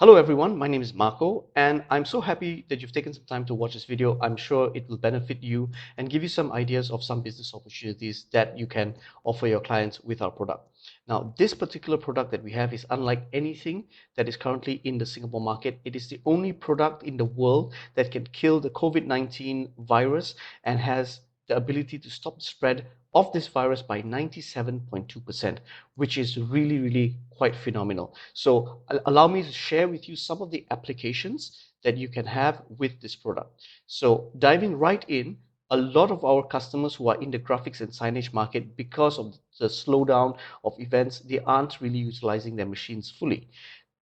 Hello everyone, my name is Marco and I'm so happy that you've taken some time to watch this video. I'm sure it will benefit you and give you some ideas of some business opportunities that you can offer your clients with our product. Now, this particular product that we have is unlike anything that is currently in the Singapore market. It is the only product in the world that can kill the COVID-19 virus and has the ability to stop the spread of this virus by 97.2%, which is really quite phenomenal. So allow me to share with you some of the applications that you can have with this product. So diving right in, a lot of our customers who are in the graphics and signage market, because of the slowdown of events, they aren't really utilizing their machines fully.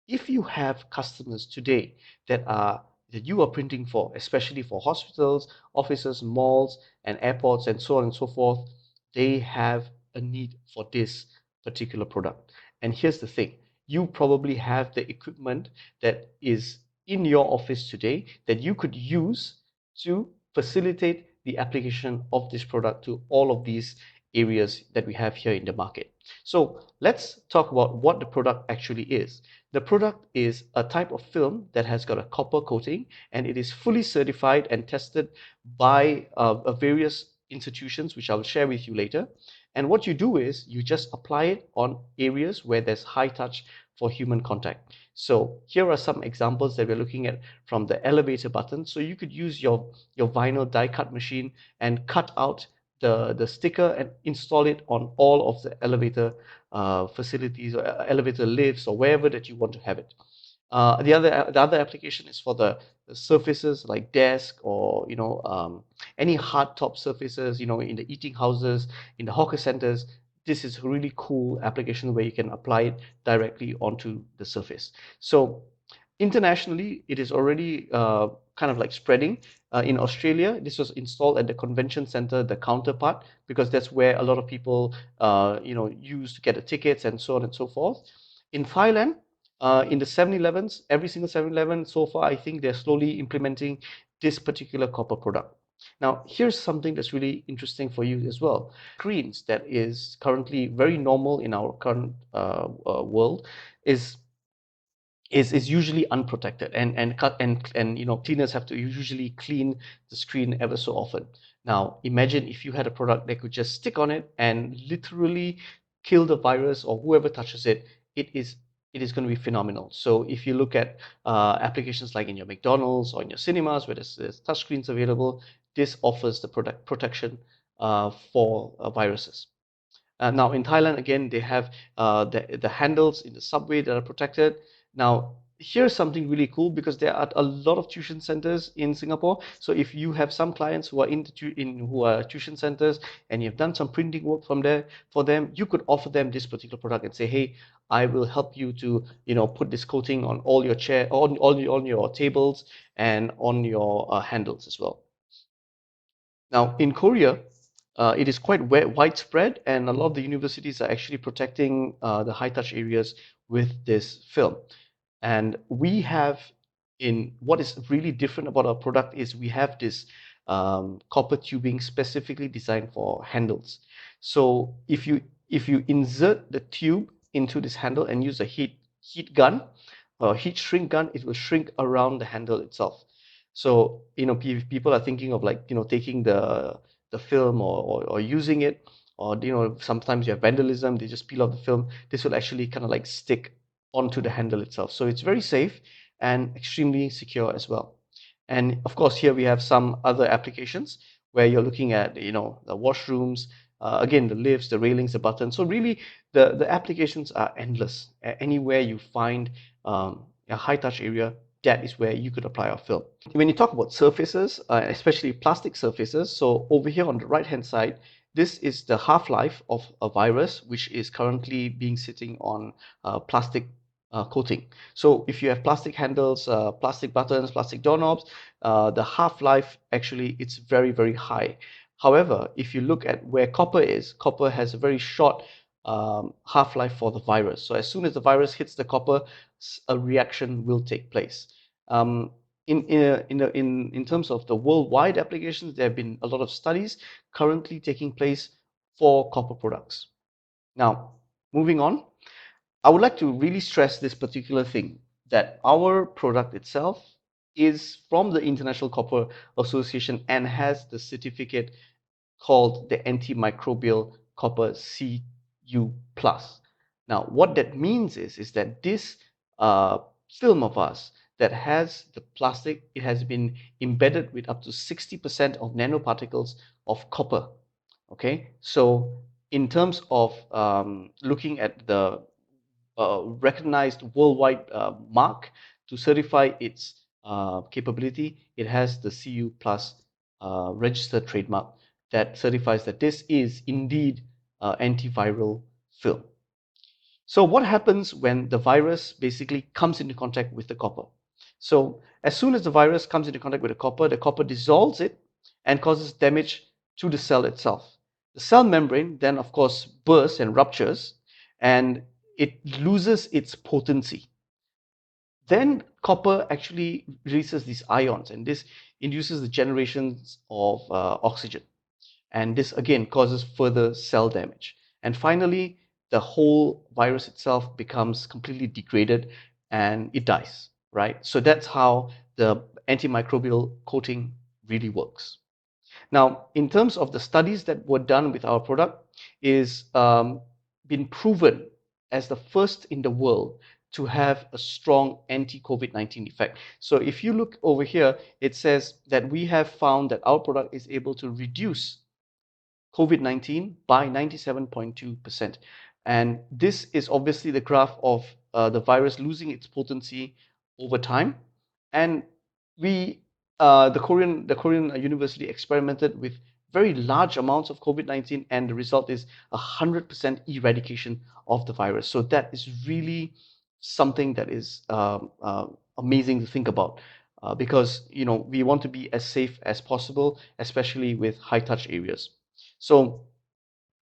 If you have customers today that you are printing for, especially for hospitals, offices, malls, and airports, and so on and so forth, they have a need for this particular product. And here's the thing, you probably have the equipment that is in your office today that you could use to facilitate the application of this product to all of these areas that we have here in the market. So let's talk about what the product actually is. The product is a type of film that has got a copper coating, and it is fully certified and tested by various institutions, which I'll share with you later. And what you do is you just apply it on areas where there's high touch for human contact. So here are some examples that we're looking at from the elevator button. So you could use your vinyl die cut machine and cut out the sticker and install it on all of the elevator facilities or elevator lifts or wherever that you want to have it. The other application is for the surfaces like desk or any hard top surfaces, in the eating houses, in the hawker centers. This is a really cool application where you can apply it directly onto the surface. So internationally, it is already kind of like spreading. In Australia, this was installed at the convention center, the counter part, because that's where a lot of people, use to get the tickets and so on and so forth. In Thailand, in the 7-Elevens, every single 7-Eleven so far, I think they're slowly implementing this particular copper product. Now, here's something that's really interesting for you as well. Screens that is currently very normal in our current world is is usually unprotected and cleaners have to usually clean the screen ever so often. Now imagine if you had a product that could just stick on it and literally kill the virus or whoever touches it. It is going to be phenomenal. So if you look at applications like in your McDonald's or in your cinemas where there's touch screens available, this offers the product protection for viruses. Now in Thailand, again, they have the handles in the subway that are protected. Now here's something really cool because there are a lot of tuition centers in Singapore. So if you have some clients who are who are tuition centers and you've done some printing work from there for them, you could offer them this particular product and say, hey, I will help you to put this coating on all your on your tables and on your handles as well. Now, in Korea, it is quite widespread, and a lot of the universities are actually protecting the high touch areas with this film. And we have, in what is really different about our product is we have this copper tubing specifically designed for handles. So if you insert the tube into this handle and use a heat gun or heat shrink gun, it will shrink around the handle itself. So people are thinking of like taking the film or using it, or sometimes you have vandalism, they just peel off the film. This will actually kind of like stick onto the handle itself, so it's very safe and extremely secure as well. And of course, here we have some other applications where you're looking at the washrooms, again, the lifts, the railings, the buttons. So really the applications are endless. Anywhere you find a high touch area, that is where you could apply our film. When you talk about surfaces, especially plastic surfaces, so over here on the right hand side, this is the half-life of a virus, which is currently being sitting on plastic coating. So if you have plastic handles, plastic buttons, plastic doorknobs, the half-life actually it's very high. However, if you look at where copper is, copper has a very short half-life for the virus. So as soon as the virus hits the copper, a reaction will take place. In terms of the worldwide applications, there have been a lot of studies currently taking place for copper products. Now, moving on, I would like to really stress this particular thing. that our product itself is from the International Copper Association and has the certificate called the antimicrobial copper Cu plus. Now, what that means is that this film of us that has the plastic, it has been embedded with up to 60% of nanoparticles of copper. Okay, so in terms of looking at the recognized worldwide mark to certify its capability, it has the CU plus registered trademark that certifies that this is indeed antiviral film. So what happens when the virus basically comes into contact with the copper? So as soon as the virus comes into contact with the copper dissolves it and causes damage to the cell itself. The cell membrane then, of course, bursts and ruptures, and it loses its potency. Then copper actually releases these ions, and this induces the generations of oxygen. And this again causes further cell damage. And finally, the whole virus itself becomes completely degraded and it dies, right? So that's how the antimicrobial coating really works. Now, in terms of the studies that were done with our product, is been proven as the first in the world to have a strong anti-COVID-19 effect. So if you look over here, it says that we have found that our product is able to reduce COVID-19 by 97.2%. And this is obviously the graph of the virus losing its potency over time. And we, the Korean university experimented with very large amounts of COVID-19, and the result is 100% eradication of the virus. So that is really something that is amazing to think about. Because we want to be as safe as possible, especially with high touch areas. So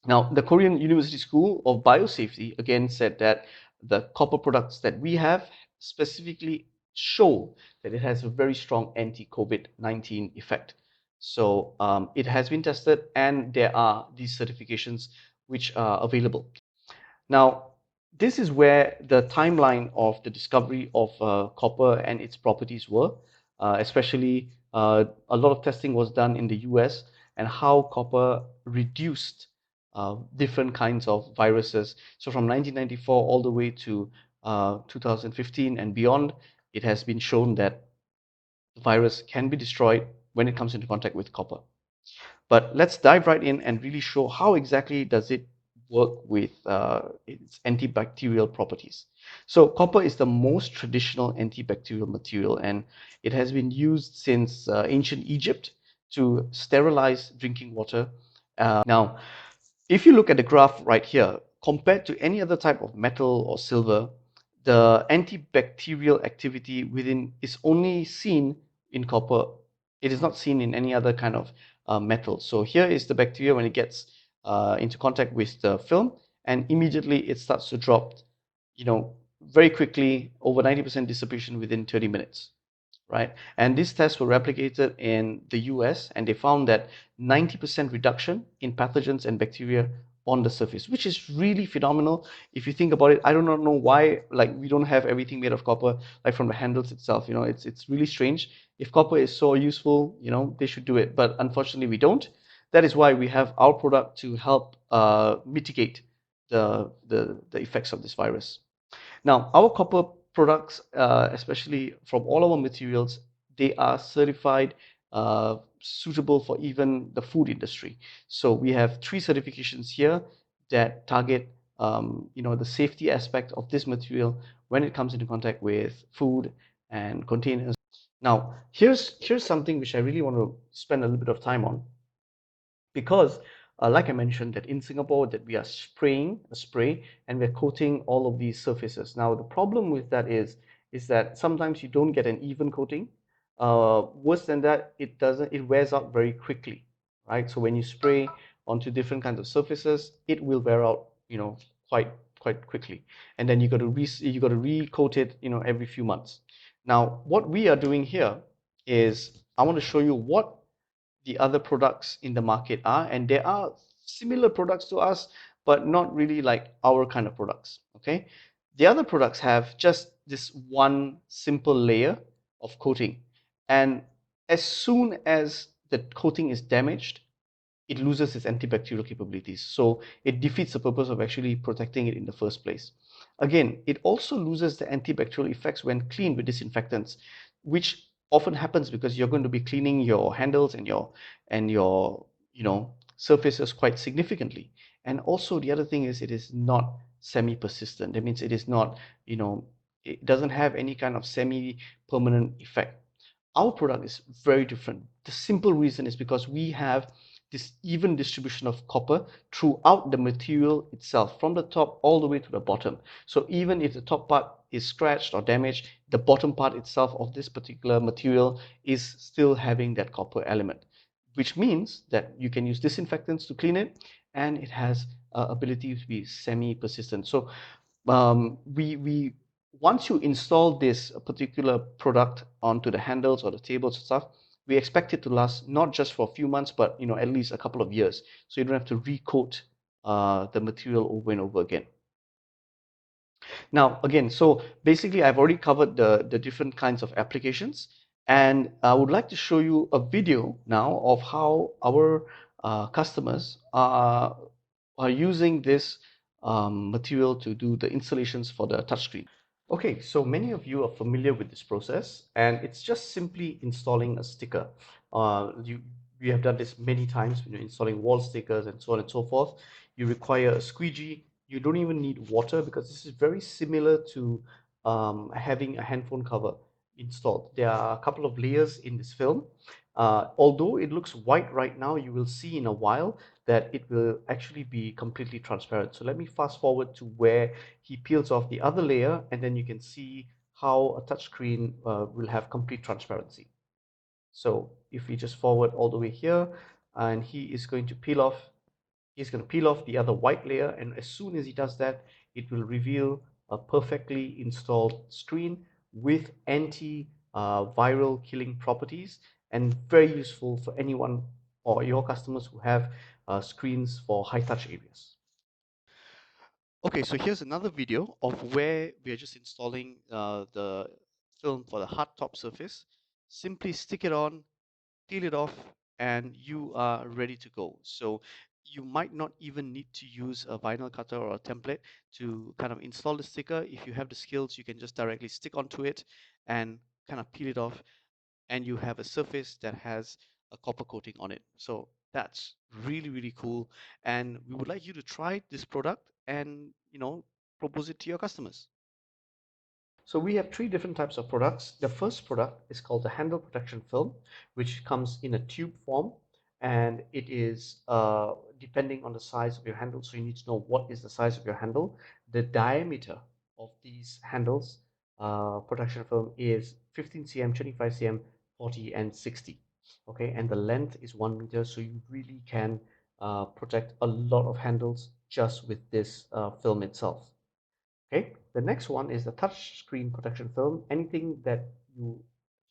now the Korean University School of Biosafety again said that the copper products that we have specifically show that it has a very strong anti-COVID-19 effect. So it has been tested and there are these certifications which are available. Now, this is where the timeline of the discovery of copper and its properties were, especially a lot of testing was done in the US and how copper reduced different kinds of viruses. So from 1994 all the way to 2015 and beyond, it has been shown that the virus can be destroyed when it comes into contact with copper. But let's dive right in and really show how exactly does it work with its antibacterial properties. So copper is the most traditional antibacterial material, and it has been used since ancient Egypt to sterilize drinking water. Now, if you look at the graph right here, compared to any other type of metal or silver, the antibacterial activity within is only seen in copper. It is not seen in any other kind of metal. So here is the bacteria when it gets into contact with the film, and immediately it starts to drop, very quickly, over 90% dissipation within 30 minutes, right? And these tests were replicated in the US, and they found that 90% reduction in pathogens and bacteria on the surface, which is really phenomenal. If you think about it, I do not know why, like, we don't have everything made of copper, like from the handles itself. It's really strange. If copper is so useful, they should do it, but unfortunately we don't. That is why we have our product to help mitigate the effects of this virus. Now, our copper products, especially from all our materials, they are certified suitable for even the food industry. So we have 3 certifications here that target, the safety aspect of this material when it comes into contact with food and containers. Now, here's something which I really want to spend a little bit of time on, because like I mentioned, that in Singapore that we are spraying a spray and we're coating all of these surfaces. Now the problem with that is that sometimes you don't get an even coating. Worse than that, it wears out very quickly, right? So when you spray onto different kinds of surfaces, it will wear out, quite quickly, and then you got to re-coat it, every few months. Now what we are doing here is I want to show you what the other products in the market are, and there are similar products to us, but not really like our kind of products. Okay, the other products have just this one simple layer of coating. And as soon as the coating is damaged, it loses its antibacterial capabilities. So it defeats the purpose of actually protecting it in the first place. Again, it also loses the antibacterial effects when cleaned with disinfectants, which often happens because you're going to be cleaning your handles and your surfaces quite significantly. And also the other thing is it is not semi-persistent. That means it is not, it doesn't have any kind of semi-permanent effect. Our product is very different. The simple reason is because we have this even distribution of copper throughout the material itself, from the top all the way to the bottom. So even if the top part is scratched or damaged, the bottom part itself of this particular material is still having that copper element, which means that you can use disinfectants to clean it, and it has ability to be semi-persistent. So we once you install this particular product onto the handles or the tables and stuff, we expect it to last not just for a few months, but at least a couple of years. So you don't have to recoat the material over and over again. Now, again, so basically, I've already covered the different kinds of applications, and I would like to show you a video now of how our customers are using this material to do the installations for the touchscreen. Okay, so many of you are familiar with this process, and it's just simply installing a sticker. We have done this many times when you're installing wall stickers and so on and so forth. You require a squeegee. You don't even need water because this is very similar to having a handphone cover installed. There are a couple of layers in this film. Although it looks white right now, you will see in a while that it will actually be completely transparent. So let me fast forward to where he peels off the other layer, and then you can see how a touchscreen will have complete transparency. So if we just forward all the way here, and he's going to peel off the other white layer, and as soon as he does that, it will reveal a perfectly installed screen with anti-viral killing properties, and very useful for anyone or your customers who have screens for high touch areas. Okay, so here's another video of where we are just installing the film for the hard top surface. Simply stick it on, peel it off, and you are ready to go. So you might not even need to use a vinyl cutter or a template to kind of install the sticker. If you have the skills, you can just directly stick onto it and kind of peel it off, and you have a surface that has a copper coating on it. So that's really, really cool. And we would like you to try this product and, propose it to your customers. So we have three different types of products. The first product is called the handle protection film, which comes in a tube form, and it is depending on the size of your handle. So you need to know what is the size of your handle. The diameter of these handles protection film is 15 cm, 25 cm, 40 and 60. Okay, and the length is 1 meter, so you really can protect a lot of handles just with this film itself. Okay, the next one is the touch screen protection film. Anything that you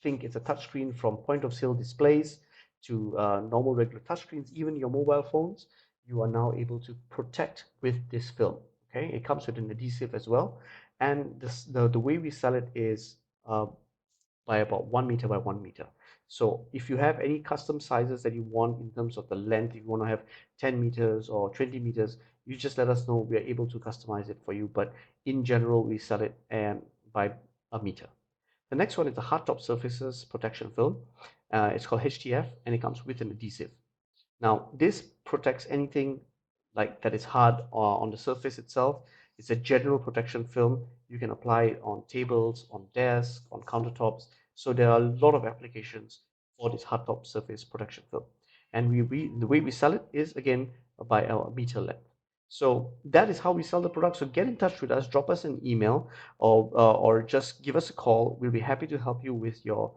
think is a touch screen, from point of sale displays to normal regular touch screens, even your mobile phones, you are now able to protect with this film. Okay, it comes with an adhesive as well, and the way we sell it is by about 1 meter by 1 meter. So if you have any custom sizes that you want in terms of the length, if you want to have 10 meters or 20 meters, you just let us know. We are able to customize it for you. But in general, we sell it by a meter. The next one is the hardtop surfaces protection film. It's called HTF, and it comes with an adhesive. Now, this protects anything like that is hard on the surface itself. It's a general protection film. You can apply it on tables, on desks, on countertops. So there are a lot of applications for this hardtop surface protection film. And the way we sell it is, again, by our meter length. So that is how we sell the product. So get in touch with us, drop us an email, or just give us a call. We'll be happy to help you with your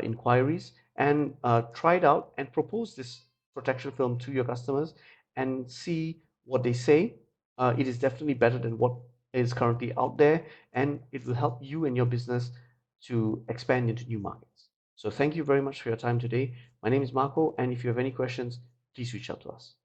inquiries, and try it out and propose this protection film to your customers and see what they say. It is definitely better than what is currently out there, and it will help you and your business to expand into new markets. So thank you very much for your time today. My name is Marco, and if you have any questions, please reach out to us.